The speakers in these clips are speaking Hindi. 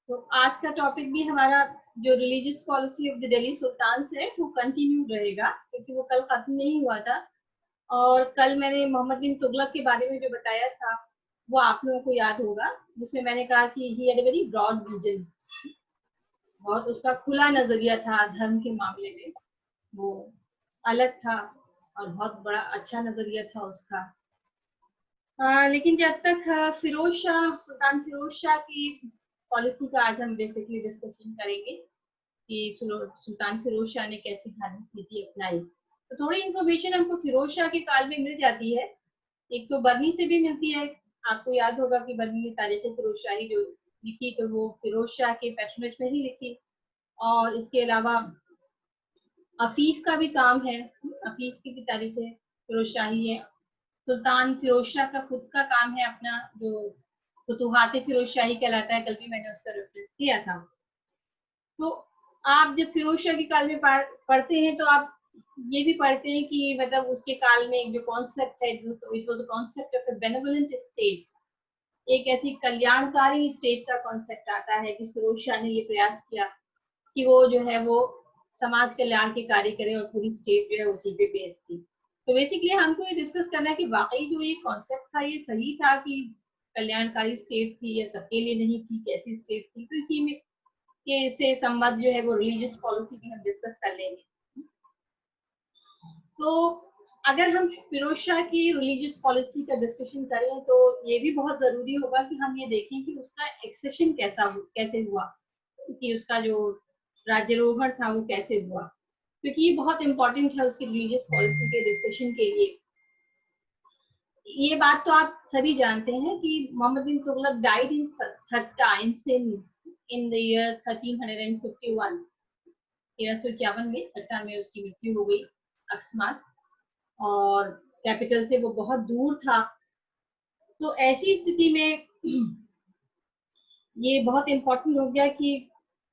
तो आज का टॉपिक भी हमारा जो religious policy of the Delhi sultan है वो कंटिन्यू रहेगा, क्योंकि वो कल खत्म नहीं हुआ था। और कल मैंने मोहम्मद बिन तुगलक के बारे में जो बताया था वो आप लोगों को याद होगा, जिसमें मैंने कहा कि he had a very broad vision, बहुत उसका खुला नजरिया था धर्म के मामले में, वो अलग था और बहुत बड़ा अच्छा नजरिया था उसका। लेकिन जब तक फिरोज शाह, सुल्तान फिरोज शाह की पॉलिसी का आज हम बेसिकली डिस्कशन करेंगे कि सुल्तान फिरोज शाह ने कैसी धार्मिक नीति अपनाई। तो थोड़ी इंफॉर्मेशन हमको फिरोज शाह के काल में मिल जाती है। एक तो बरनी से भी मिलती है। आपको याद होगा कि बरनी में तारीख फिरोज शाही जो लिखी तो वो फिरोज शाह के पैट्रोनेज में ही लिखी। और इसके अलावा अफीफ का भी काम है, अफीफ की भी तारीख है फिरोज शाही है। सुल्तान फिरोज शाह का खुद का काम है अपना, जो फुतुहात फिरोज शाही कहलाता है, कल भी मैंने उसका रेफरेंस किया था। तो आप जब फिरोज शाह के काल में पढ़ते हैं तो आप ये भी पढ़ते हैं कि मतलब उसके काल में जो कॉन्सेप्ट है, it was the concept of a benevolent state, एक ऐसी कल्याणकारी स्टेट का कॉन्सेप्ट आता है कि फिरोज शाह ने ये प्रयास किया कि वो जो है वो समाज कल्याण के कार्य करे और पूरी स्टेट जो है उसी पे बेस्ड थी। तो बेसिकली हमको ये डिस्कस करना है कि वाकई जो ये कॉन्सेप्ट था ये सही था कि कल्याणकारी स्टेट थी या सबके लिए नहीं थी, कैसी स्टेट थी। तो इसी में के से संबंध जो है वो रिलीजियस पॉलिसी भी हम डिस्कस कर लेंगे। तो अगर हम फिरोज शाह की रिलीजियस पॉलिसी का डिस्कशन करें तो ये भी बहुत जरूरी होगा कि हम ये देखें कि उसका एक्सेशन कैसे हुआ, कि उसका जो राज्यारोहण था वो कैसे हुआ, क्योंकि ये बहुत इंपॉर्टेंट है उसकी रिलीजियस पॉलिसी के डिस्कशन के लिए। ये बात तो आप सभी जानते हैं कि Mohammad bin Tughlaq died in Thatta in Sindh in the year 1351, 1351 में थट्टा में उसकी मृत्यु हो गई अकस्मात, और कैपिटल से वो बहुत दूर था। तो ऐसी स्थिति में ये बहुत इम्पोर्टेंट हो गया कि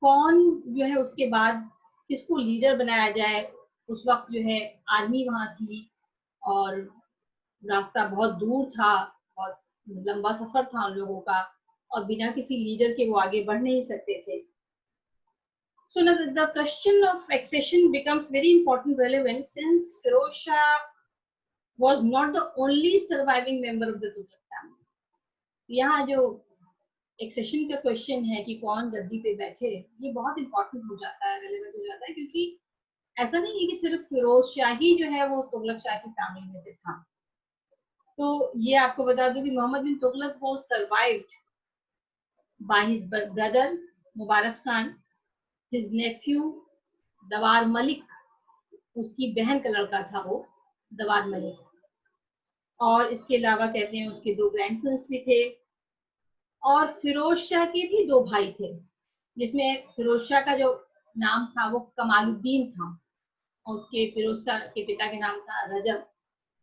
कौन जो है उसके बाद किसको लीडर बनाया जाए। उस वक्त जो है आर्मी वहां थी और रास्ता बहुत दूर था, बहुत लंबा सफर था उन लोगों का, और बिना किसी लीडर के वो आगे बढ़ नहीं सकते थे। So now the question of accession becomes very important relevant since Firoz Shah was not the only surviving member of the Tughlaq family. यहाँ जो एक्सेशन का क्वेश्चन है कि कौन गद्दी पे बैठे, ये बहुत इंपॉर्टेंट हो जाता है, रेलेवेंट हो जाता है, क्योंकि ऐसा नहीं है कि सिर्फ फिरोज शाह ही जो है वो तुगलक शाह की फैमिली में से था। तो ये आपको बता दूं कि मोहम्मद बिन तुगलक वो survived by his brother Mubarak Khan, his Neiphiu दवार मलिक, उसकी बहन का लड़का था वो दवार मलिक, और इसके अलावा कहते हैं उसके 2 ग्रैंडसन्स भी थे, और फिरोज शाह के भी 2 भाई थे, जिसमें फिरोज शाह का जो नाम था वो कमालुद्दीन था, और उसके फिरोज शाह के पिता का नाम था रजब,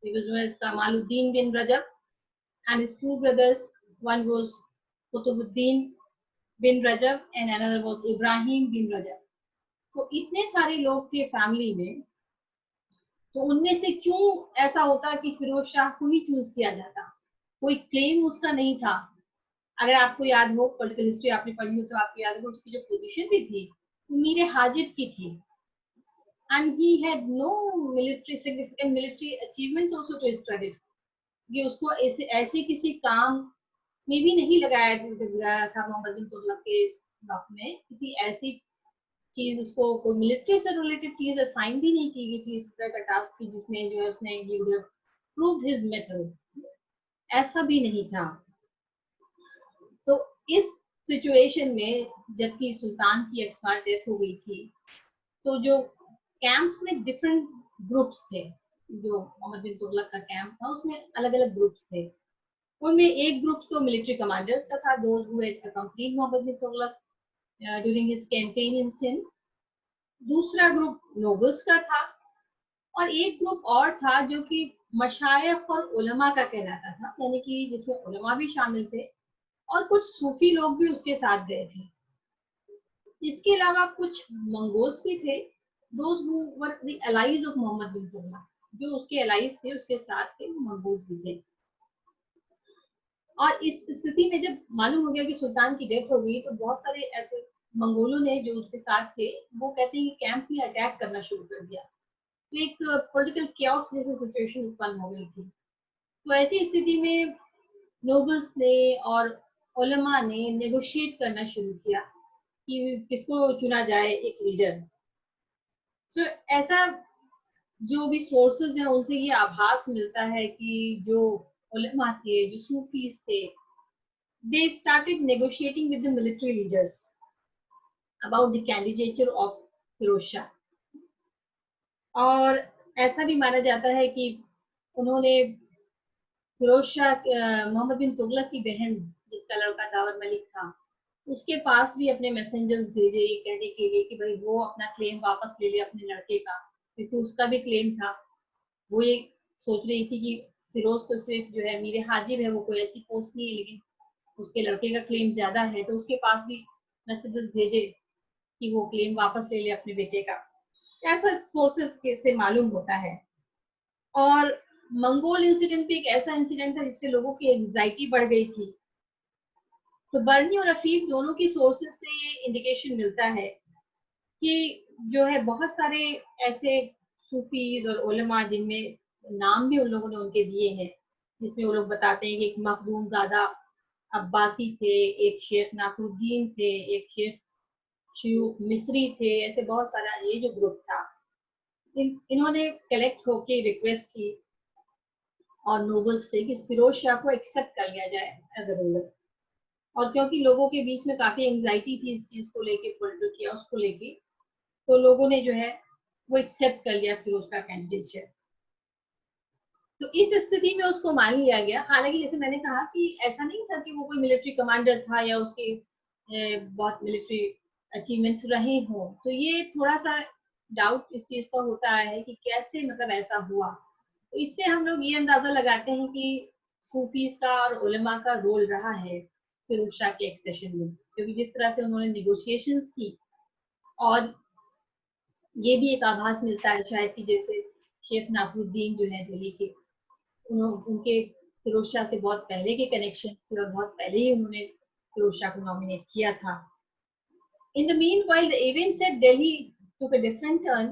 कमालुद्दीन बिन रजब, and his 2 brothers, one was Qutubuddin bin Rajab and another was Ibrahim bin Rajab। तो इतने सारे लोग थे फैमिली में, तो उनमें से क्यों ऐसा होता कि फिरोज शाह को ही चूज किया जाता, कोई क्लेम उसका नहीं था। अगर आपको याद हो, पॉलिटिकल हिस्ट्री आपने पढ़ी हो तो आपको याद होगा उसकी जो पोजीशन भी थी मीर हाजिब की थी, and he had no significant military achievements also to his credit। ये उसको ऐसे किसी काम में भी नहीं लगाया था मोहम्मद बिन तुगलक के वक्त में, किसी ऐसी चीज उसको कोई मिलिट्री से रिलेटेड चीज असाइन भी नहीं की गई थी, इस तरह का टास्क थी जिसमें जो है उसने प्रूव्ड हिज मेटल, ऐसा भी नहीं था। तो इस सिचुएशन में जबकि सुल्तान की एक्सपायर डेथ हो गई थी, तो जो कैंप्स में डिफरेंट ग्रुप्स थे, जो मोहम्मद बिन तुगलक का कैंप था उसमें अलग अलग ग्रुप्स थे। उनमें एक ग्रुप तो मिलिट्री कमांडर्स का था, those who had accompanied Mohammad bin Tughlaq during his campaign in Sindh. दूसरा ग्रुप नोबल्स का था, और एक ग्रुप और था जो कि मशाइख और उलमा का कहलाता था, यानी कि जिसमें उलमा भी शामिल थे और कुछ सूफी लोग भी उसके साथ गए थे। इसके अलावा कुछ मंगोल्स भी थे, those who were the allies of Mohammad bin Tughlaq, जो उसके एलाइज थे उसके साथ थे, मंगोल्स भी थे। और इस स्थिति में जब मालूम हो गया कि सुल्तान की डेथ हो गई, तो बहुत सारे ऐसे मंगोलों ने जो उसके साथ थे, वो कहते हैं कि कैंप में अटैक करना शुरू कर दिया। तो एक पॉलिटिकल क्याओस जैसी सिचुएशन उत्पन्न हो गई थी। तो ऐसी स्थिति में नोबल्स ने और उलमा ने नेगोशिएट करना शुरू किया कि किसको चुना जाए एक लीडर। सो ऐसा जो भी सोर्सेज हैं उनसे ये आभास मिलता है कि जो उलमा थे, जो सूफीज थे, they started negotiating with the military leaders about the candidature of Firoz Shah. और ऐसा भी माना जाता है कि उन्होंने फिरोज शाह मोहम्मद बिन तुगलक की बहन, जिसका लड़का दावर मलिक था, उसके पास भी अपने मैसेंजर्स भेजे ये कहने के लिए कि भाई वो अपना क्लेम वापस ले ले अपने लड़के का, क्योंकि उसका भी क्लेम था। वो ये सोच रही थी कि फिरोज तो सिर्फ जो है मीर हाजिर है, वो कोई ऐसी पोस्ट नहीं है, लेकिन उसके लड़के का क्लेम ज्यादा है, तो उसके पास भी मैसेजेस भेजे कि वो क्लेम वापस ले ले अपने बेटे का। ऐसा सोर्सेस से मालूम होता है। और मंगोल इंसिडेंट भी एक ऐसा इंसिडेंट था जिससे लोगों की एंजाइटी बढ़ गई थी। तो बर्नी और अफीफ दोनों की सोर्सेस से ये इंडिकेशन मिलता है कि जो है बहुत सारे ऐसे सूफीज और उलमा जिनमें नाम भी उन लोगों ने उनके दिए हैं, जिसमें वो लोग बताते हैं कि एक मखदूम ज्यादा अब्बासी थे, एक शेख नासरुद्दीन थे, एक शेख शयूख मिस्री थे। ऐसे बहुत सारा ये जो ग्रुप था, इन्होंने कलेक्ट होके रिक्वेस्ट की और नोबल्स से कि फिरोज शाह को एक्सेप्ट कर लिया जाए एज अ रूलर। और क्योंकि लोगों के बीच में काफी एंजाइटी थी इस चीज को लेके, पॉलिटिकल कियास को लेके, तो लोगों ने जो है वो एक्सेप्ट कर लिया फिरोज का कैंडिडेटशिप। तो इस स्थिति में उसको मान लिया गया। हालांकि जैसे मैंने कहा कि ऐसा नहीं था कि वो कोई मिलिट्री कमांडर था या उसके बहुत मिलिट्री अचीवमेंट्स रहे हों। तो ये थोड़ा सा डाउट इस चीज का होता है कि कैसे मतलब ऐसा हुआ। तो इससे हम लोग ये अंदाजा लगाते हैं कि सूफीज का और उलमा का रोल रहा है फिरोज शाह के एक्सेशन में, क्योंकि जिस तरह से उन्होंने निगोशिएशंस की। और ये भी एक आभास मिलता है शायद कि जैसे शेख नासरुद्दीन जो है दिल्ली के, उनके फिरोज शाह से बहुत पहले के कनेक्शन थे और बहुत पहले ही उन्होंने फिरोज शाह को नॉमिनेट किया था। In the mean while the events at Delhi took a different turn.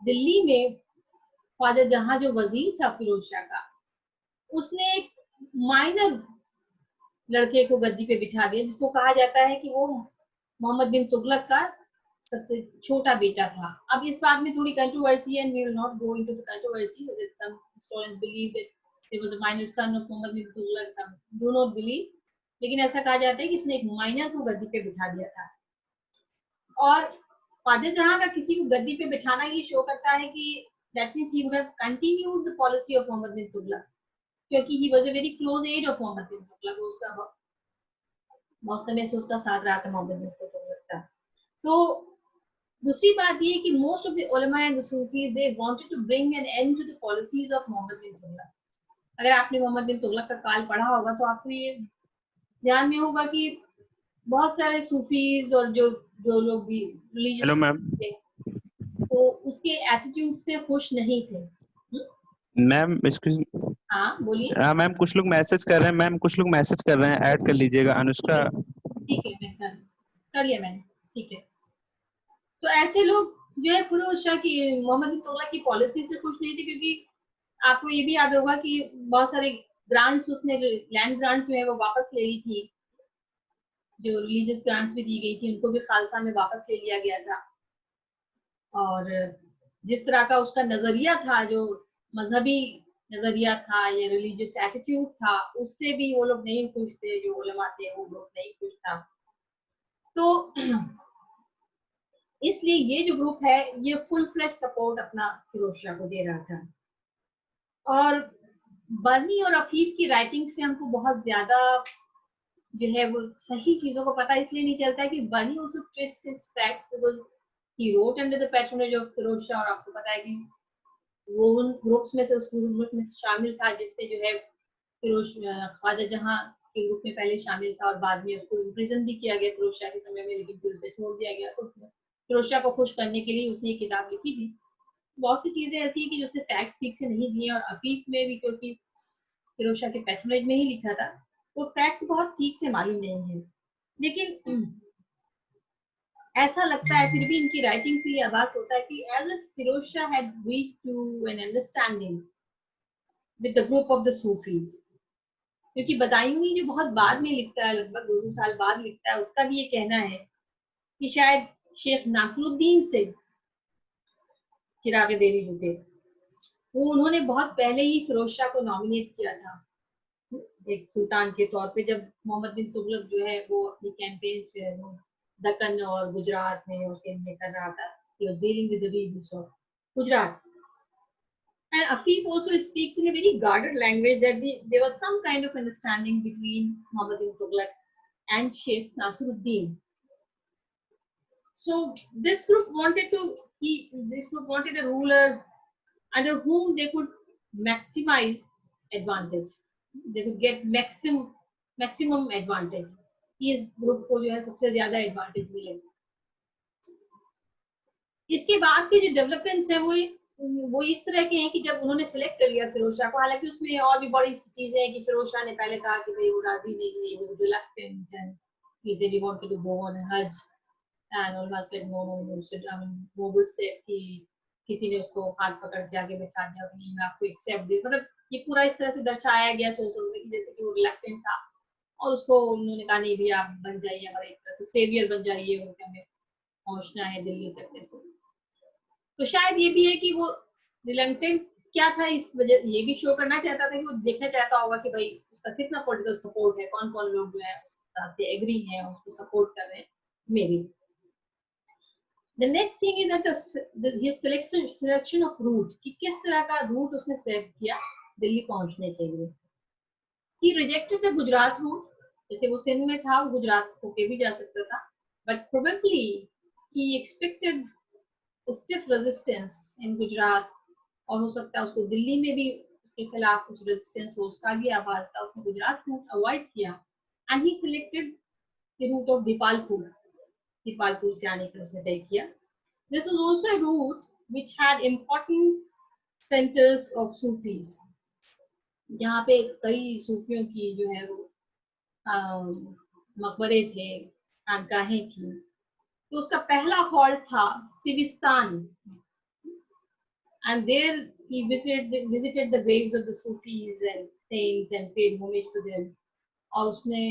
Delhi में ख्वाजा जहां जो वजीर था फिरोज शाह का, उसने एक माइनर लड़के को गद्दी पे बिठा दिया, जिसको कहा जाता है कि वो मोहम्मद बिन तुगलक का सबसे छोटा बेटा था। अब इस बात में थोड़ी कंट्रोवर्सी है, and we will not go into the controversy, some historians believe that he was a minor son of Muhammad bin Tughlaq, some do not believe, लेकिन ऐसा कहा जाता है कि उसने एक माइनर को गद्दी पे बिठा दिया था। और ख्वाजा जहां का किसी को गद्दी पे बिठाना ये शो करता है कि that means he would have continued the policy of Mohammad bin Tughlaq, क्योंकि he was a very close aide of Mohammad bin Tughlaq. उसका बहुत समय से उसका साथ रहा था मोहम्मद बिन तुगलक का। तो दूसरी बात ये कि most of the ulama and the Sufis they wanted to bring an end to the policies of Mohammad bin Tughlaq. अगर आपने मोहम्मद बिन तुगलक का काल पढ़ा होगा तो आपको ये ध्यान में होगा कि बहुत सारे सूफीज और जो जो लोग भी हेलो रिलीजियस मैम। थे, तो उसके एटीट्यूड से खुश नहीं थे। Ma'am excuse. हाँ बोलिए। हाँ मैम, कुछ लोग मैसेज कर रहे हैं। मैम कुछ लोग मैसेज कर रहे हैं, ऐड कर लीजिएगा अनुष्का। ठीक ठीक है, मैं कर लिया मैंने। ठीक है। तो ऐसे लोग जो है फिरोज शाह की, मोहम्मद बिन तुगलक की पॉलिसी से खुश नहीं थे, क्योंकि आपको ये भी याद होगा कि बहुत सारे ग्रांट्स उसने, लैंड ग्रांट जो है वो वापस ले ली थी। जो रिलीजियस ग्रांट्स भी दी गई थी उनको भी खालसा में वापस ले लिया गया था। और जिस तरह का उसका नजरिया था, जो मजहबी नजरिया था या रिलीजियस एटीट्यूड था, उससे भी वो लोग नहीं खुश थे। जो उलमा थे वो लोग नहीं खुश था। तो इसलिए ये जो ग्रुप है ये फुल फ्लैश सपोर्ट अपना फिरोज शाह को दे रहा था। और बर्नी और अफीफ की राइटिंग से हमको बहुत ज्यादा जो है वो सही चीजों को पता इसलिए नहीं चलता है कि Barani also twists his facts because he wrote under the patronage of Firoz Shah. और आपको पता है कि वो उन ग्रुप्स में से, उस ग्रुप में शामिल था जिससे जो है फिरोज ख्वाजा जहां के ग्रुप में पहले शामिल था, और बाद में उसको इम्प्रिजन भी किया गया फिरोज शाह के समय में, लेकिन फिर उसे छोड़ दिया गया। तो फिरोज शाह को खुश करने के लिए उसने ये किताब लिखी थी। बहुत सी चीजें ऐसी है कि जो उसने फैक्ट्स ठीक से नहीं दिए। और अफीफ में भी, क्योंकि फिरोज शाह के पैट्रोनेज में ही लिखा था, तो फैक्ट्स बहुत ठीक से मालूम नहीं है, लेकिन ऐसा लगता है फिर भी इनकी राइटिंग से ये आभास होता है कि as a Firoz Shah had reached to an understanding with the group of the Sufis. क्योंकि बदायूनी जो बहुत बाद में लिखता है, लगभग 200 साल बाद लिखता है, उसका भी ये कहना है कि शायद शेख नासरुद्दीन से चिराग देरी जो थे, वो उन्होंने बहुत पहले ही फिरोज शाह को नॉमिनेट किया था एक सुल्तान के तौर पे, जब मोहम्मद बिन तुगलक जो है वो अपनी कैंपेन जो है वो दक्कन और गुजरात में और सिंध में कर रहा था। He was dealing with the regions of Gujarat. And Afif also speaks in a very guarded language that there was some kind of understanding between Muhammad bin Tughlaq and Sheikh Nasruddin. So this group wanted a ruler under whom they could maximize advantage. They could get maximum advantage. इस ग्रुप को जो है सबसे ज्यादा एडवांटेज मिले। इसके बाद के जो डेवलपमेंट्स है वो इस तरह के हैं कि जब उन्होंने सिलेक्ट कर लिया फिरोज शाह को, हालांकि उसमें और भी बड़ी चीजें हैं कि फिरोज शाह ने पहले कहा कि भाई वो राजी नहीं है, he was reluctant and he said he wanted to go on a hajj and almost said no, वो उससे कि किसी ने उसको हाथ पकड़ के आगे बैठा दिया कि नहीं मैं आपको एक्सेप्ट दे, मतलब ये पूरा इस तरह से दर्शाया गया सोशल में कि जैसे कि वो रिलक्टेंट था और उसको उन्होंने कहा नहीं भी आप बन जाइए हमारे एक तरह से सेवियर बन जाइए, हमें पहुंचना है दिल्ली तक कैसे। तो शायद ये भी है कि वो रिलक्टेंट क्या था, इस वजह ये भी शो करना चाहता था कि वो देखना चाहता होगा कि भाई उसका कितना पॉलिटिकल सपोर्ट है, कौन कौन लोग जो है उसके साथ एग्री हैं, उसको सपोर्ट कर रहे हैं may be. The next thing is that his selection of route, कि किस तरह का रूट उसने सेलेक्ट किया दिल्ली पहुंचने के लिए। He rejected the Gujarat route, जैसे वो सिंध में था, वो गुजरात होके भी जा सकता था, but probably he expected stiff resistance in Gujarat, और हो सकता है उसको दिल्ली में भी उसके खिलाफ कुछ रेजिस्टेंस हो, उसका भी आभास था, उसने गुजरात रूट अवॉइड किया and he selected the route of Dipalpur से आने का उसने तय किया। This was also a route which had important centers of Sufis, जहाँ पे कई सूफियों की जो है वो मकबरे थे, खानकाहें थी। तो उसका पहला हॉल्ट था Siwistan, and there he visited the graves of the Sufis and saints and paid homage to them, और उसने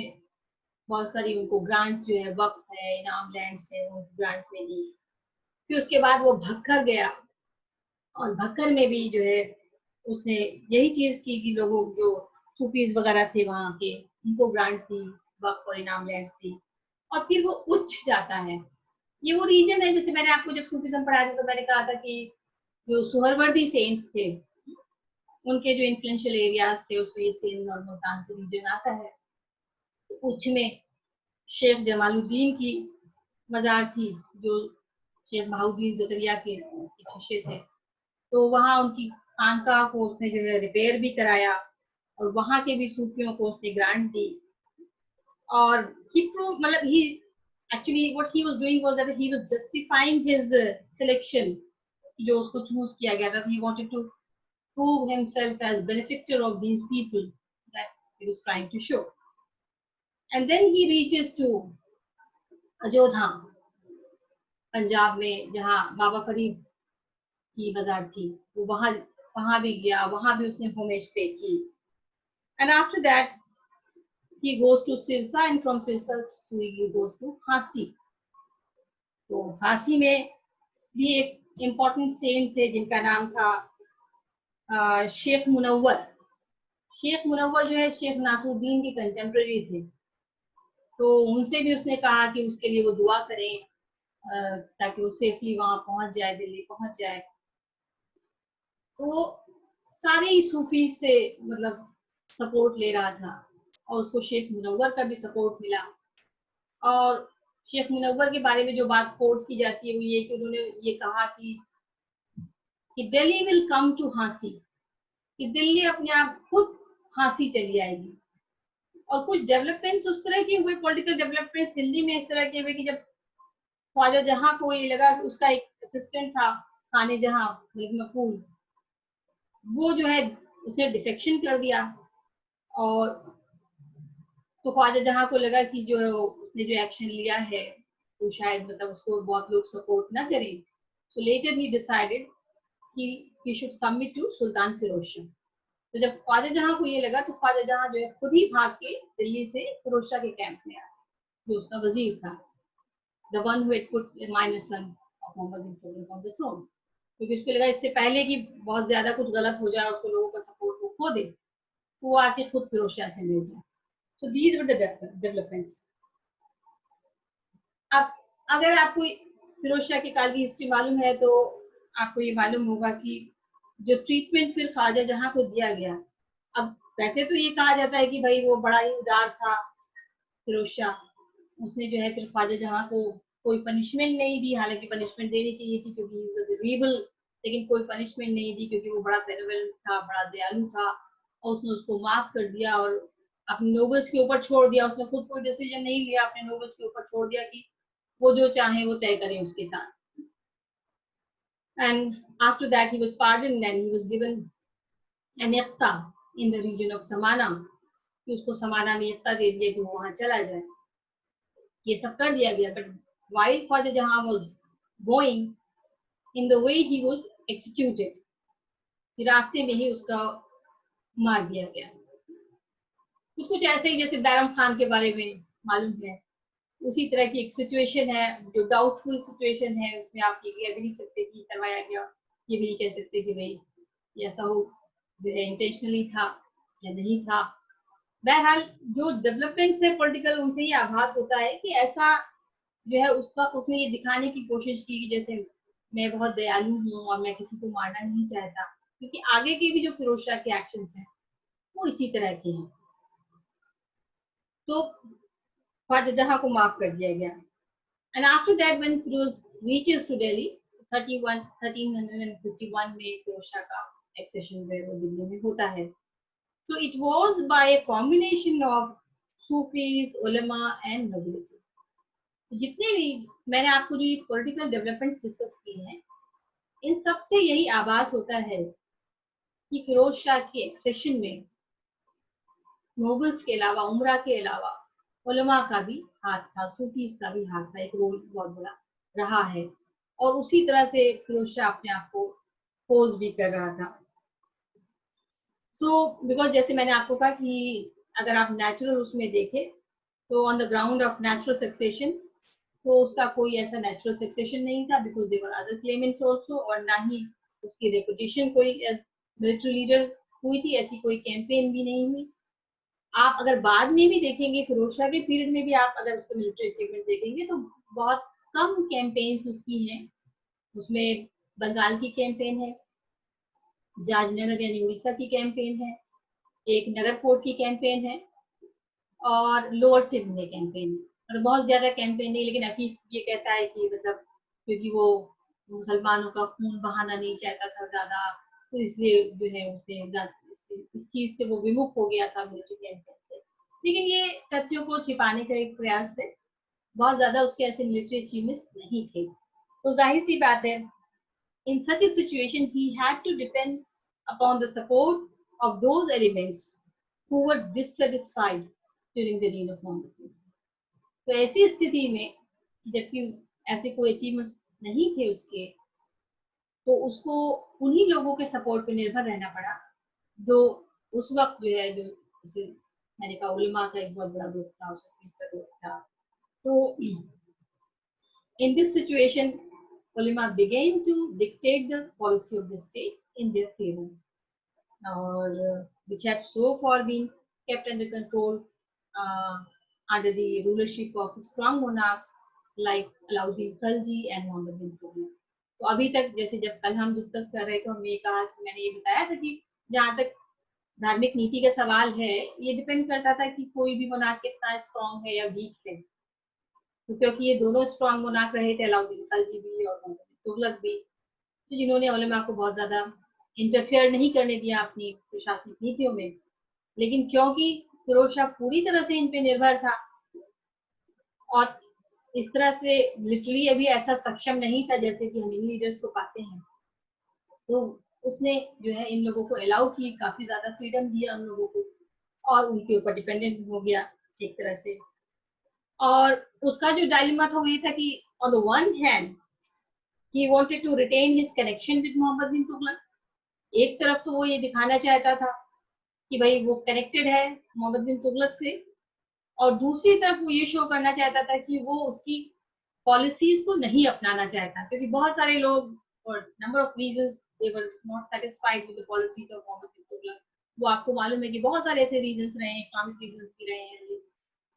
बहुत सारी उनको ग्रांट्स जो है वक्फ है, इनाम लैंड्स है, उन ग्रांट में दी। फिर उसके बाद वो भक्कर गया और भक्कर में भी जो है उसने यही चीज की कि लोगों जो सूफीज वगैरह थे वहां के उनको ग्रांट दी, वक्फ और इनाम लैंड्स दी। और फिर वो उच्च जाता है, ये वो रीजन है, जैसे मैंने आपको जब सूफीज्म पढ़ाया था तो मैंने कहा था कि जो सुहरवर्दी सेंट्स थे उनके जो इन्फ्लुएंशियल एरियाज थे उसमें सिंध और मुल्तान का रीजन आता है। तो उच्च में शेख जमालुद्दीन की मजार थी जो शेख बहाउद्दीन जकरिया के शिष्य थे, तो वहां उनकी खानकाह को उसने जो है रिपेयर भी कराया और वहां के भी सूफियों को उसने ग्रांट दी। और ही प्रूव मतलब he actually what he was doing was that he was justifying his selection, जो उसको चूज किया गया था। He wanted to prove himself as benefactor of these people that he was trying to show. And then he reaches to Ajodhan, Punjab में, जहाँ बाबा फरीद की मजार थी, वो वहां भी गया, वहां भी उसने होमेज पे की। And after that he goes to Sirsa and from Sirsa he goes to Hasi. तो हासी में भी एक इम्पोर्टेंट सेंट थे जिनका नाम था शेख मुनव्वर। शेख मुनव्वर जो है शेख नासरुद्दीन के कंटेम्प्रेरी थे, तो उनसे भी उसने कहा कि उसके लिए वो दुआ करें ताकि वो सेफली वहां पहुंच जाए, दिल्ली पहुंच जाए। तो सारे ही सूफी से मतलब सपोर्ट ले रहा था और उसको शेख मुनव्वर का भी सपोर्ट मिला। और शेख मुनव्वर के बारे में जो बात कोट की जाती है वो ये कि उन्होंने ये कहा कि Delhi will come to Hansi, कि दिल्ली अपने आप खुद हांसी चली आएगी। और कुछ डेवलपमेंट्स उस तरह के हुए, पॉलिटिकल डेवलपमेंट्स दिल्ली में इस तरह के हुए कि जब ख्वाजा जहां को ये लगा कि उसका एक असिस्टेंट था खाने जहां मकबूल, वो जो है उसने डिफेक्शन कर दिया और तो ख्वाजा जहां को लगा कि जो उसने जो एक्शन लिया है तो शायद मतलब उसको बहुत लोग सपोर्ट ना करें, सो लेटर ही डिसाइडेड कि he should submit to सुल्तान फिरोज शाह। तो जब ख्वाजा जहां को ये लगा तो ख्वाजा जहां जो है खुद ही भाग के दिल्ली से फिरोज शाह के कैंप में आया, जो उसका वजीर था, the one who had put the minor son of Mohammad bin Tughlaq on the throne, क्योंकि उसको लगा इससे पहले कि बहुत ज्यादा कुछ गलत हो जाए, उसको लोगों का सपोर्ट वो खो दे, तो वो आके खुद फिरोज शाह से मिल जाए। So these were the developments. अब अगर आपको फिरोज शाह के काल की हिस्ट्री मालूम है तो आपको ये मालूम होगा कि जो ट्रीटमेंट फिर ख्वाजा जहां को दिया गया, अब वैसे तो ये कहा जाता है कि भाई वो बड़ा ही उदार था फिरोज शाह, उसने जो है फिर ख्वाजा जहां को कोई पनिशमेंट नहीं दी, हालांकि पनिशमेंट देनी चाहिए थी क्योंकि ही वाज रीबल, लेकिन कोई पनिशमेंट नहीं दी क्योंकि वो बड़ा बेनेवलेंट था, बड़ा दयालु था, और उसने उसको माफ कर दिया और अपने नोबल्स के ऊपर छोड़ दिया। उसने खुद कोई डिसीजन नहीं लिया, अपने नोबल्स के ऊपर छोड़ दिया कि वो जो चाहे वो तय करें उसके साथ। And after that he was pardoned and he was given an iqta in the region of Samana, कि उसको समाना में इक्ता दे दिया कि वो वहां चला जाए। ये सब कर दिया गया, बट while ख्वाजा जहां was going, in the way he was executed, रास्ते में ही उसका मार दिया गया। कुछ ऐसे ही जैसे बैरम खान के बारे में मालूम है, उसी तरह की एक सिचुएशन है जो डाउटफुल सिचुएशन है, उसमें आप ये कह भी नहीं सकते कि करवाया गया, ये भी नहीं कह सकते कि भाई ये ऐसा हो जो है इंटेंशनली था या नहीं था। बहरहाल जो डेवलपमेंट्स है पॉलिटिकल, उनसे ही आभास होता है कि ऐसा जो है उस वक्त उसने ये दिखाने की कोशिश की कि जैसे मैं बहुत दयालु हूँ और मैं किसी को मारना नहीं चाहता, क्योंकि आगे के भी जो फिरोज शाह के एक्शंस हैं वो इसी तरह के हैं। तो ख्वाजा जहां को माफ कर दिया गया। And after that, when Firoz reaches to Delhi, 1351 में फिरोज शाह का एक्सेशन जो है वो दिल्ली में होता है। So it was by a combination of Sufis, ulama and nobility. जितने भी मैंने आपको जो पॉलिटिकल डेवलपमेंट्स डिस्कस किए हैं, इन सब से यही आभास होता है कि फिरोज शाह के एक्सेशन में नोबल्स के अलावा, उमरा के अलावा उलमा का भी हाथ था, सूफीज का भी हाथ था, एक रोल बहुत बड़ा रहा है, और उसी तरह से फिरोज शाह अपने आप को पोज भी कर रहा था। बिकॉज जैसे मैंने आपको कहा कि अगर आप नेचुरल उसमें देखें तो on the ground of natural succession, तो उसका कोई ऐसा नेचुरल सक्सेशन नहीं था, because there were other claimants also, और ना ही उसकी रेपुटेशन कोई एज मिलिट्री लीडर हुई थी, ऐसी कोई कैंपेन भी नहीं हुई। आप अगर बाद में भी देखेंगे फिरोज शाह के पीरियड में भी आप अगर उसका मिलिट्री अचीवमेंट देखेंगे तो बहुत कम कैंपेन्स उसकी हैं। उसमें बंगाल की कैंपेन है, जाजनगर यानी उड़ीसा की कैंपेन है, एक नगरकोट की कैंपेन है, और लोअर सिंध में कैंपेन है। मतलब बहुत ज्यादा कैंपेन नहीं, लेकिन अकीफ ये कहता है कि मतलब क्योंकि वो मुसलमानों का खून बहाना नहीं चाहता था ज्यादा, तो इसलिए जो है उसने इस चीज से वो विमुख हो गया था मिलिट्री कैंपेन से। लेकिन ये तथ्यों को छिपाने का एक प्रयास है, बहुत ज्यादा उसके ऐसे मिलिट्री अचीवमेंट्स नहीं थे। तो जाहिर सी बात है, in such a situation he had to depend upon the support of those elements who were dissatisfied during the reign of Muhammad। तो ऐसी स्थिति में जबकि ऐसे कोई अचीवमेंट्स नहीं थे उसके, तो उसको उन्हीं लोगों के सपोर्ट पर निर्भर रहना पड़ा जो उस वक्त जो है, जो जैसे मैंने कहा उलमा का एक बहुत बड़ा ग्रुप था, उसका का ग्रुप था। तो in this situation ulama began to dictate the policy of the state in their favor, or which had so far been kept under control under the rulership of strong monarchs like Alauddin Khalji and Muhammad bin Tughlaq। तो अभी तक जैसे जब कल हम डिस्कस कर रहे थे, हमने ये कहा, मैंने ये बताया था कि जहाँ तक धार्मिक नीति का सवाल है, ये डिपेंड करता था कि कोई भी मोनार्क कितना स्ट्रॉन्ग है या वीक है। तो क्योंकि ये दोनों स्ट्रॉन्ग मोनार्क रहे थे, अलाउद्दीन खिलजी भी और मोहम्मद बिन तुगलक भी, तो जिन्होंने उलमा को बहुत ज्यादा इंटरफेयर नहीं करने दिया अपनी प्रशासनिक नीतियों में। लेकिन क्योंकि फिरोज शाह पूरी तरह से इन पे निर्भर था और इस तरह से लिटरली अभी ऐसा सक्षम नहीं था जैसे कि हम इन लीडर्स को पाते हैं, तो उसने जो है इन लोगों को अलाउ की, काफी ज्यादा फ्रीडम दिया उन लोगों को, और उनके ऊपर डिपेंडेंट हो गया। एक तरह से। और उसका जो डायलेमा था वो ये था कि on the one hand he wanted to retain his connection with Mohammad bin Tughlaq. एक तरफ तो वो ये दिखाना चाहता था कि भाई वो कनेक्टेड है मोहम्मद बिन तुगलक से, और दूसरी तरफ वो ये शो करना चाहता था कि वो उसकी पॉलिसीज को नहीं अपनाना चाहता, क्योंकि बहुत सारे लोग और number of reasons they were not satisfied with the policies of Mohammad bin Tughlaq. वो आपको मालूम है कि बहुत सारे ऐसे रीजंस रहे हैं, इकोनॉमिक रीजंस भी रहे हैं,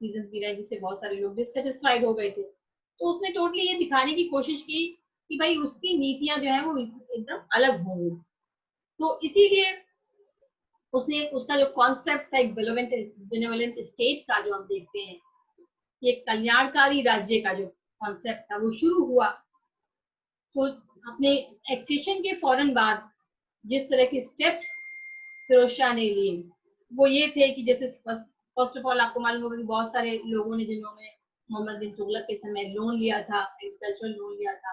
रीजंस भी रहे जिससे बहुत सारे लोग डिससेटिस्फाइड हो गए थे। तो उसने टोटली ये दिखाने की कोशिश की कि भाई उसकी नीतियां जो है वो एकदम अलग होंगी। तो इसीलिए उसने उसका जो कॉन्सेप्ट था एक बेनेवोलेंट स्टेट का, जो हम देखते हैं, ये कल्याणकारी राज्य का जो कॉन्सेप्ट था वो शुरू हुआ। तो अपने एक्सेशन के फौरन बाद जिस तरह के स्टेप्स फिरोज शाह ने लिए वो ये थे कि जैसे फर्स्ट ऑफ ऑल आपको मालूम होगा कि बहुत सारे लोगों ने जिन्होंने मोहम्मद बिन तुगलक के समय लोन लिया था, एग्रीकल्चरल लोन लिया था,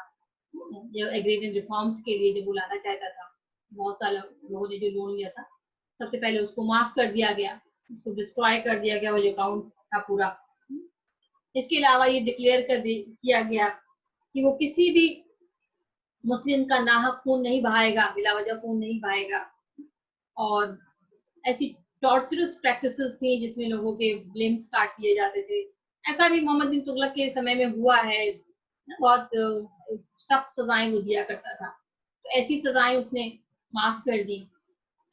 जो एग्रीरियन रिफॉर्म्स के लिए जब बुलाना चाहता था, बहुत सारे लोगों ने जो लोन लिया था सबसे पहले उसको माफ कर दिया गया, उसको डिस्ट्रॉय कर दिया गया वो जो अकाउंट था पूरा। इसके अलावा ये डिक्लेयर किया गया कि वो किसी भी मुस्लिम का नाहक खून नहीं बहाएगा, बिला वजह खून नहीं बहाएगा। और ऐसी टॉर्चरस प्रैक्टिसेस थी जिसमें लोगों के ब्लेम्स काट दिए जाते थे। ऐसा भी मोहम्मद बिन तुगलक के समय में हुआ है, बहुत सख्त सजाएं वो दिया करता था, तो ऐसी सजाएं उसने माफ कर दी।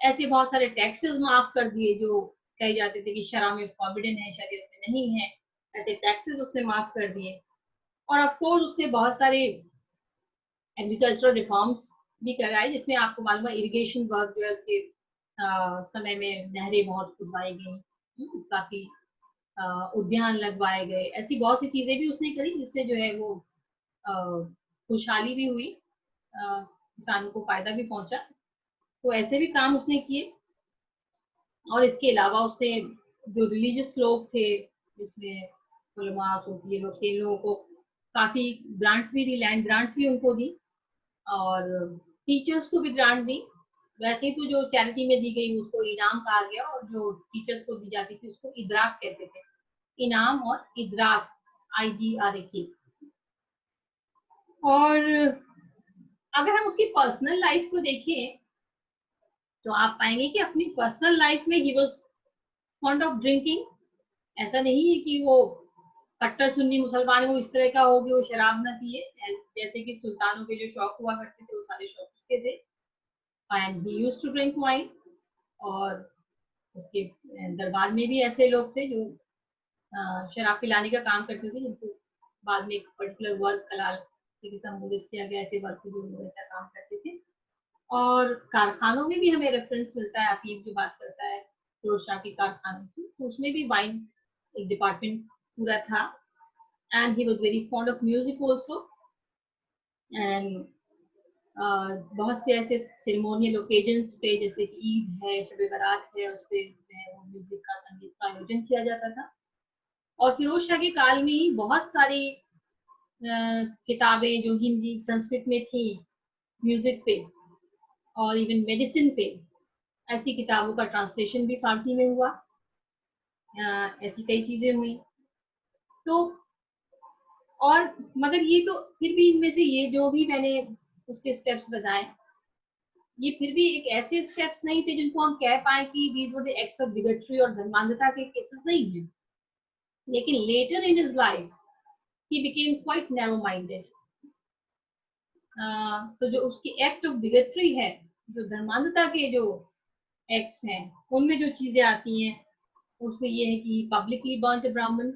ऐसे बहुत सारे टैक्सेस माफ कर दिए जो कहे जाते थे कि शरअ में फॉरबिडन है, शरीयत में नहीं है, ऐसे टैक्सेस उसने माफ कर दिए। और ऑफ कोर्स उसने बहुत सारे एग्रीकल्चरल रिफॉर्म्स भी कराए, जिसमें आपको मालूम है इरिगेशन वर्क जो है उसके समय में नहरें बहुत खुदवाई गई, काफी उद्यान लगवाए गए, ऐसी बहुत सी चीजें भी उसने करी जिससे जो है वो खुशहाली भी हुई, किसानों को फायदा भी पहुंचा। तो ऐसे भी काम उसने किए। और इसके अलावा उसने जो रिलीजियस लोग थे, जिसमें उलमा सूफी लोग थे, इन लोगों को काफी ग्रांट्स भी दी, लैंड ग्रांट्स भी उनको दी, और टीचर्स को भी ग्रांट दी। वैसे तो जो चैरिटी में दी गई उसको इनाम कहा गया, और जो टीचर्स को दी जाती थी उसको इदराक कहते थे, इनाम और इदराक, IDRAK। और अगर हम उसकी पर्सनल लाइफ को देखें तो आप पाएंगे कि अपनी पर्सनल लाइफ में he was fond of drinking. ऐसा नहीं है कि वो कट्टर सुन्नी मुसलमान वो इस तरह का हो कि वो शराब न पिए, जैसे कि सुल्तानों के जो शौक हुआ करते थे वो सारे शौक उसके थे। And he used to drink wine. और उसके दरबार में भी ऐसे लोग थे जो शराब पिलाने का काम करते थे, जिनको बाद में एक पर्टिकुलर वर्क कलाल के संबोधित किया गया, ऐसे वर्क जो लोग ऐसा काम करते थे। और कारखानों में भी हमें रेफरेंस मिलता है, अफीफ जो बात करता है फिरोज शाह के कारखानों की, तो उसमें भी वाइन एक डिपार्टमेंट पूरा था। And he was very fond of music also. And बहुत से ऐसे सेरेमोनियल ओकेजन्स पे, जैसे कि ईद है, शब बारात है, उस पे वो म्यूजिक का, संगीत का आयोजन किया जाता था। और फिरोज शाह के काल में ही बहुत सारी किताबें जो हिंदी संस्कृत में थी म्यूजिक पे और इवन मेडिसिन पे, ऐसी किताबों का ट्रांसलेशन भी फारसी में हुआ। ऐसी कई चीजें हुई। तो और मगर ये तो फिर भी इनमें से ये जो भी मैंने उसके स्टेप्स बताए, ये फिर भी एक ऐसे स्टेप्स नहीं थे जिनको हम कह पाए कि these were the acts of bigotry और धर्मांधता के केसेस नहीं है। लेकिन later in his life he became quite narrow minded. तो जो उसकी एक्ट ऑफ बिगटरी है, जो धर्मांधता के जो एक्ट्स हैं, उनमें जो चीजें आती हैं उसमें ये है कि पब्लिकली बर्न्ड ब्राह्मण,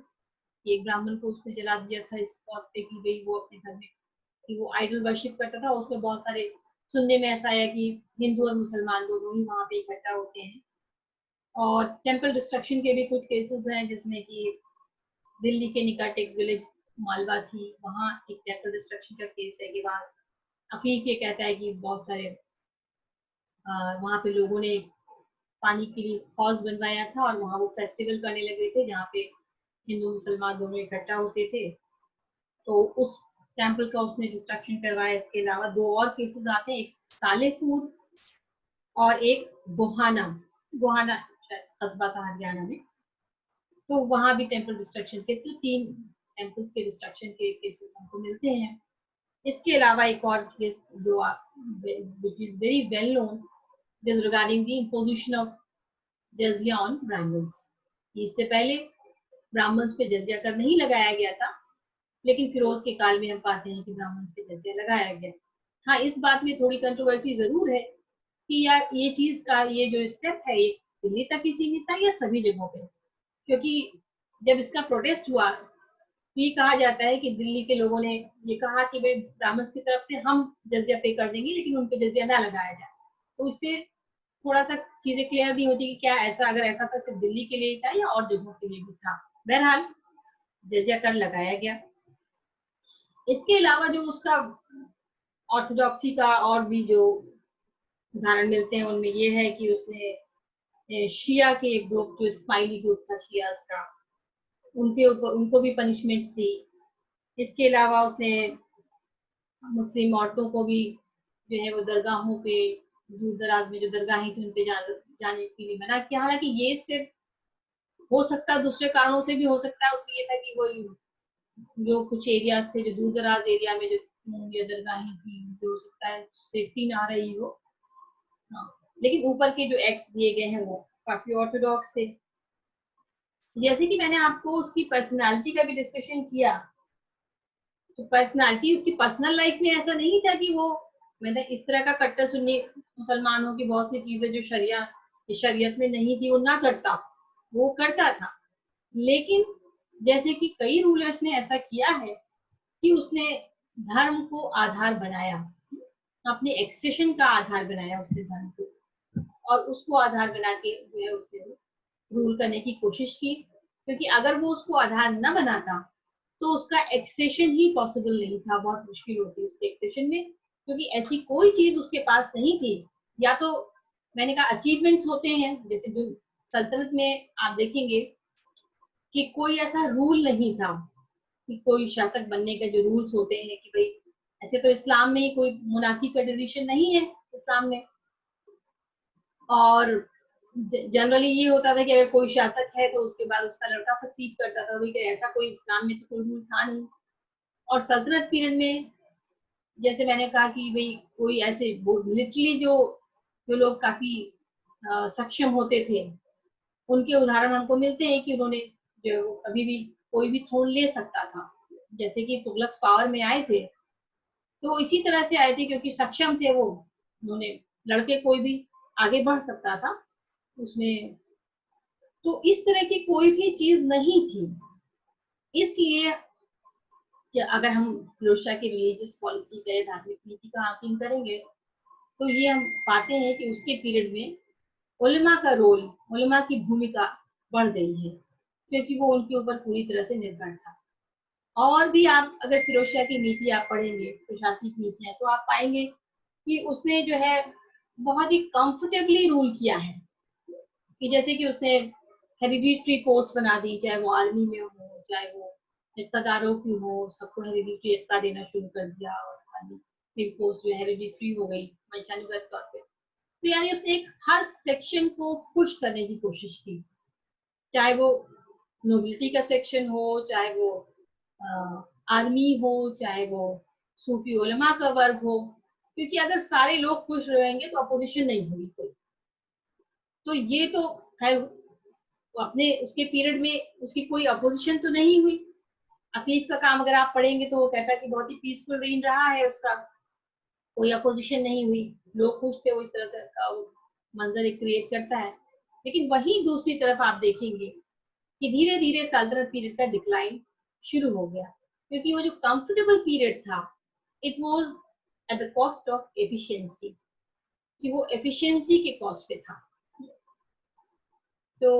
एक ब्राह्मण को उसने जला दिया था इस कॉज पे कि भाई वो अपने घर में कि वो आइडल वर्शिप करता था। उसमें बहुत सारे सुनने में ऐसा आया कि हिंदू और मुसलमान दोनों ही वहां पे इकट्ठा होते हैं। और टेम्पल डिस्ट्रक्शन के भी कुछ केसेस हैं, जिसमें कि दिल्ली के निकट एक विलेज मालवा थी, वहाँ एक टेम्पल डिस्ट्रक्शन का केस है कि वहाँ अफीफ ये कहता है कि बहुत सारे वहाँ पे लोगों ने पानी के लिए हौज बनवाया था और वहाँ वो फेस्टिवल करने लगे थे जहाँ पे हिंदू मुसलमान दोनों इकट्ठा होते थे। तो उस टेम्पल का उसने डिस्ट्रक्शन करवाया। इसके अलावा दो और केसेस आते हैं, एक सालेपुर और एक गोहाना, गोहाना कस्बा था हरियाणा में। तो वहां भी टेम्पल डिस्ट्रक्शन के 3 टेम्पल्स के डिस्ट्रक्शन के केसेस हमको मिलते हैं। इसके अलावा एक और केस जो which is very well known is regarding the imposition of jizya on Brahmins. इससे पहले ब्राह्मण्स पे जजिया कर नहीं लगाया गया था, लेकिन फिरोज के काल में हम पाते हैं कि ब्राह्मण्स पे जजिया लगाया गया। हाँ, इस बात में थोड़ी कंट्रोवर्सी जरूर है कि यार ये चीज का ये जो स्टेप है ये दिल्ली तक ही सीमित था या सभी जगहों पे, क्योंकि जब इसका प्रोटेस्ट हुआ तो ये कहा जाता है कि दिल्ली के लोगों ने ये कहा कि भाई ब्राह्मण्स की तरफ से हम जजिया पे कर देंगे लेकिन उन पे जजिया ना लगाया जाए। तो इससे थोड़ा सा चीजें क्लियर नहीं होती कि क्या ऐसा अगर ऐसा था सिर्फ दिल्ली के लिए था या और जगहों के लिए भी था। बहरहाल जजिया कर लगाया गया। इसके अलावा जो उसका ऑर्थोडॉक्सी का और भी जो उदाहरण मिलते हैं उनमें ये है कि उसने शिया के एक ग्रुप जो स्माइली ग्रुप था शियाज का, उनके ऊपर उनको भी पनिशमेंट्स दी। इसके अलावा उसने मुस्लिम औरतों को भी जो है वो दरगाहों पे दूर दराज में जो दरगाहें थी उन पे जाने के लिए मना किया। हालांकि ये स्टेप हो सकता है दूसरे कारणों से भी हो सकता है, उसमें ये था कि वो जो कुछ एरियाज थे जो दूर दराज एरिया में जो ये दरगाहें थी जो हो सकता है सेफ्टी ना रही हो। हाँ, लेकिन ऊपर के जो एक्ट्स दिए गए हैं वो काफी ऑर्थोडॉक्स थे। जैसे कि मैंने आपको उसकी पर्सनालिटी का भी डिस्कशन किया, तो पर्सनालिटी उसकी पर्सनल लाइफ में ऐसा नहीं था कि वो मैंने इस तरह का कट्टर सुन्नी मुसलमान हो की बहुत सी चीजें जो शरीयत में नहीं थी वो ना करता, वो करता था। लेकिन जैसे कि कई रूलर्स ने ऐसा किया है कि उसने धर्म को आधार बनाया, अपने एक्सेशन का आधार बनाया उसने धर्म को, और उसको आधार बना के जो है उसने रूल करने की कोशिश की। क्योंकि अगर वो उसको आधार न बनाता तो उसका एक्सेशन ही पॉसिबल नहीं था, बहुत मुश्किल होती उसके एक्सेशन में, क्योंकि ऐसी कोई चीज उसके पास नहीं थी। या तो मैंने कहा अचीवमेंट्स होते हैं, जैसे जो सल्तनत में आप देखेंगे कि कोई ऐसा रूल नहीं था कि कोई शासक बनने के जो रूल्स होते हैं कि भाई ऐसे तो इस्लाम में ही कोई मुनाफी का ट्रेडिशन नहीं है इस्लाम में। और जनरली ये होता था कि अगर कोई शासक है तो उसके बाद उसका लड़का सक्सीड करता था, भाई ऐसा कोई इस्लाम में तो कोई रूल था नहीं। और सल्तनत पीरियड में जैसे मैंने कहा कि भाई कोई ऐसे मिलिट्री जो लोग काफी सक्षम होते थे उनके उदाहरण हमको मिलते हैं कि उन्होंने जो अभी भी कोई भी थ्रोन ले सकता था। जैसे कि तुगलक पावर में आए थे तो इसी तरह से आए थे क्योंकि सक्षम थे वो, उन्होंने लड़के कोई भी आगे बढ़ सकता था उसमें। तो इस तरह की कोई भी चीज नहीं थी। इसलिए अगर हम फिरोजशाह की रिलीजियस पॉलिसी का धार्मिक नीति का आकलन करेंगे तो ये हम पाते हैं कि उसके पीरियड में उलमा का रोल, उलमा की भूमिका बढ़ गई है, क्योंकि वो उनके ऊपर पूरी तरह से निर्भर था। और भी आप अगर फिरोजशाह की नीति आप पढ़ेंगे, प्रशासनिक नीतियां, तो आप पाएंगे कि उसने जो है बहुत ही कंफर्टेबली रूल किया है। कि जैसे कि उसने हेरिडिटरी पोस्ट बना दी, चाहे वो आर्मी में हो चाहे वो इक्तदारों की हो, सबको हेरिडिटरी इक्ता देना शुरू कर दिया और आर्मी पोस्ट जो हेरिडिटरी हो गई वंशानुगत तौर पे। तो यानी उसने एक हर सेक्शन को पुश करने की कोशिश की, चाहे वो नोबिलिटी का सेक्शन हो, चाहे वो आर्मी हो, चाहे वो सूफी उलमा का वर्ग हो, क्योंकि अगर सारे लोग खुश रहेंगे तो अपोजिशन नहीं होगी कोई। तो ये तो खैर अपने उसके पीरियड में उसकी कोई अपोजिशन तो नहीं हुई। अकीफ का काम अगर आप पढ़ेंगे तो वो कहता है कि बहुत ही पीसफुल रेन रहा है उसका, कोई अपोजिशन नहीं हुई, लोग खुश थे, वो इस तरह से का वो मंजर एक क्रिएट करता है। लेकिन वही दूसरी तरफ आप देखेंगे कि धीरे धीरे सल्तनत पीरियड का डिक्लाइन शुरू हो गया, क्योंकि वो जो कंफर्टेबल पीरियड था it was at the cost of efficiency, कि वो एफिशिएंसी के कॉस्ट पे था। तो